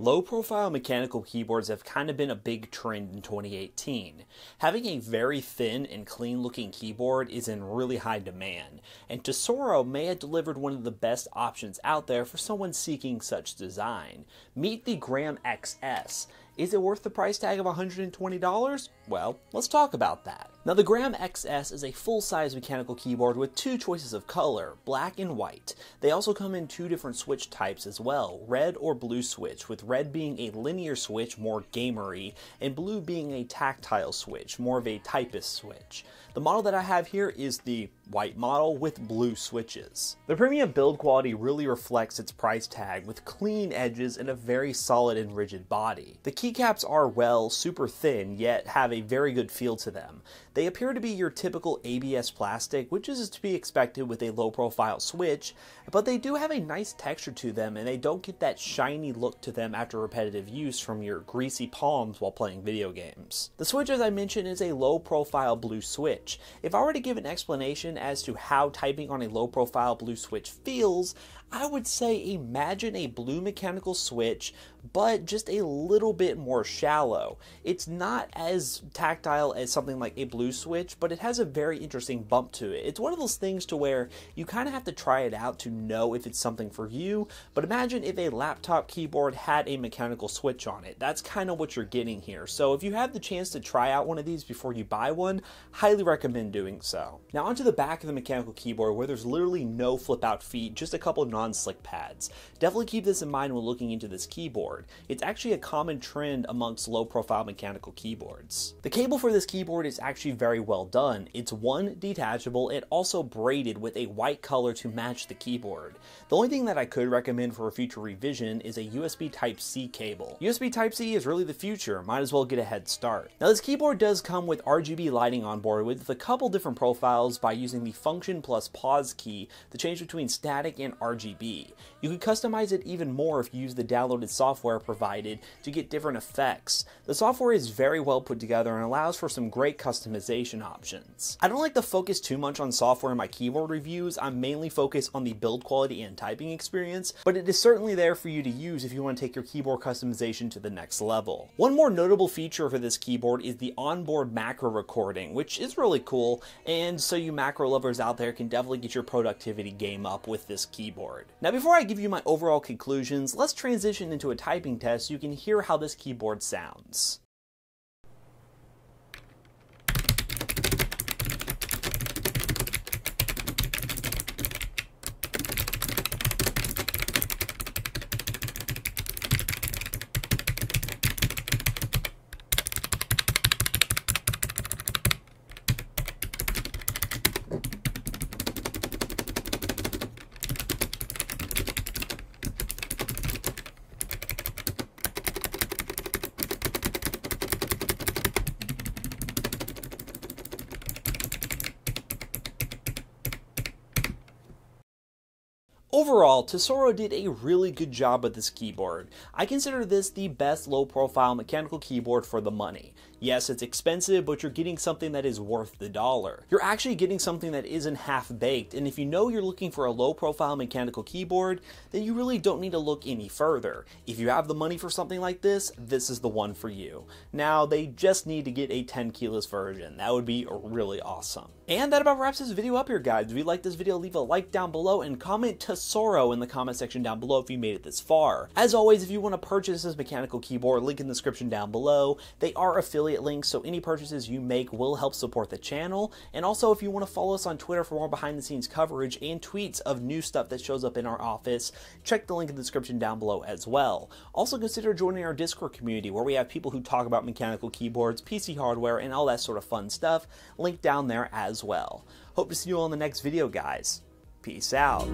Low-profile mechanical keyboards have kind of been a big trend in 2018. Having a very thin and clean-looking keyboard is in really high demand, and Tesoro may have delivered one of the best options out there for someone seeking such design. Meet the Gram XS. Is it worth the price tag of $120? Well, let's talk about that. Now, the Gram XS is a full-size mechanical keyboard with two choices of color, black and white. They also come in two different switch types as well, red or blue switch, with red being a linear switch, more gamery, and blue being a tactile switch, more of a typist switch. The model that I have here is the white model with blue switches. The premium build quality really reflects its price tag with clean edges and a very solid and rigid body. The keycaps are, well, super thin, yet have a very good feel to them. They appear to be your typical ABS plastic, which is to be expected with a low-profile switch, but they do have a nice texture to them, and they don't get that shiny look to them after repetitive use from your greasy palms while playing video games. The switch, as I mentioned, is a low-profile blue switch. If I were to give an explanation as to how typing on a low-profile blue switch feels, I would say imagine a blue mechanical switch, but just a little bit more shallow. It's not as tactile as something like a blue switch, but it has a very interesting bump to it. It's one of those things to where you kind of have to try it out to know if it's something for you, but imagine if a laptop keyboard had a mechanical switch on it. That's kind of what you're getting here. So if you have the chance to try out one of these before you buy one, highly recommend doing so. Now onto the back of the mechanical keyboard, where there's literally no flip out feet, just a couple non-slick pads. Definitely keep this in mind when looking into this keyboard. It's actually a common trend amongst low-profile mechanical keyboards. The cable for this keyboard is actually very well done. It's detachable, and also braided with a white color to match the keyboard. The only thing that I could recommend for a future revision is a USB Type-C cable. USB Type-C is really the future, might as well get a head start. Now this keyboard does come with RGB lighting on board with a couple different profiles by using the function plus pause key to change between static and RGB. You can customize it even more if you use the downloaded software provided to get different effects. The software is very well put together and allows for some great customization options. I don't like to focus too much on software in my keyboard reviews. I'm mainly focused on the build quality and typing experience, but it is certainly there for you to use if you want to take your keyboard customization to the next level. One more notable feature for this keyboard is the onboard macro recording, which is really cool, and so you macro lovers out there can definitely get your productivity game up with this keyboard. Now before I give you my overall conclusions, let's transition into a typing test so you can hear how this keyboard sounds. Overall, Tesoro did a really good job with this keyboard. I consider this the best low-profile mechanical keyboard for the money. Yes, it's expensive, but you're getting something that is worth the dollar. You're actually getting something that isn't half-baked, and if you know you're looking for a low-profile mechanical keyboard, then you really don't need to look any further. If you have the money for something like this is the one for you. Now, they just need to get a 10 keyless version. That would be really awesome. And that about wraps this video up here, guys. If you like this video, leave a like down below and comment Tesoro in the comment section down below if you made it this far. As always, if you want to purchase this mechanical keyboard, link in the description down below. They are affiliate links, so any purchases you make will help support the channel. And also, if you want to follow us on Twitter for more behind the scenes coverage and tweets of new stuff that shows up in our office, check the link in the description down below as well. Also consider joining our Discord community where we have people who talk about mechanical keyboards, PC hardware, and all that sort of fun stuff. Link down there as well. Hope to see you all in the next video, guys. Peace out.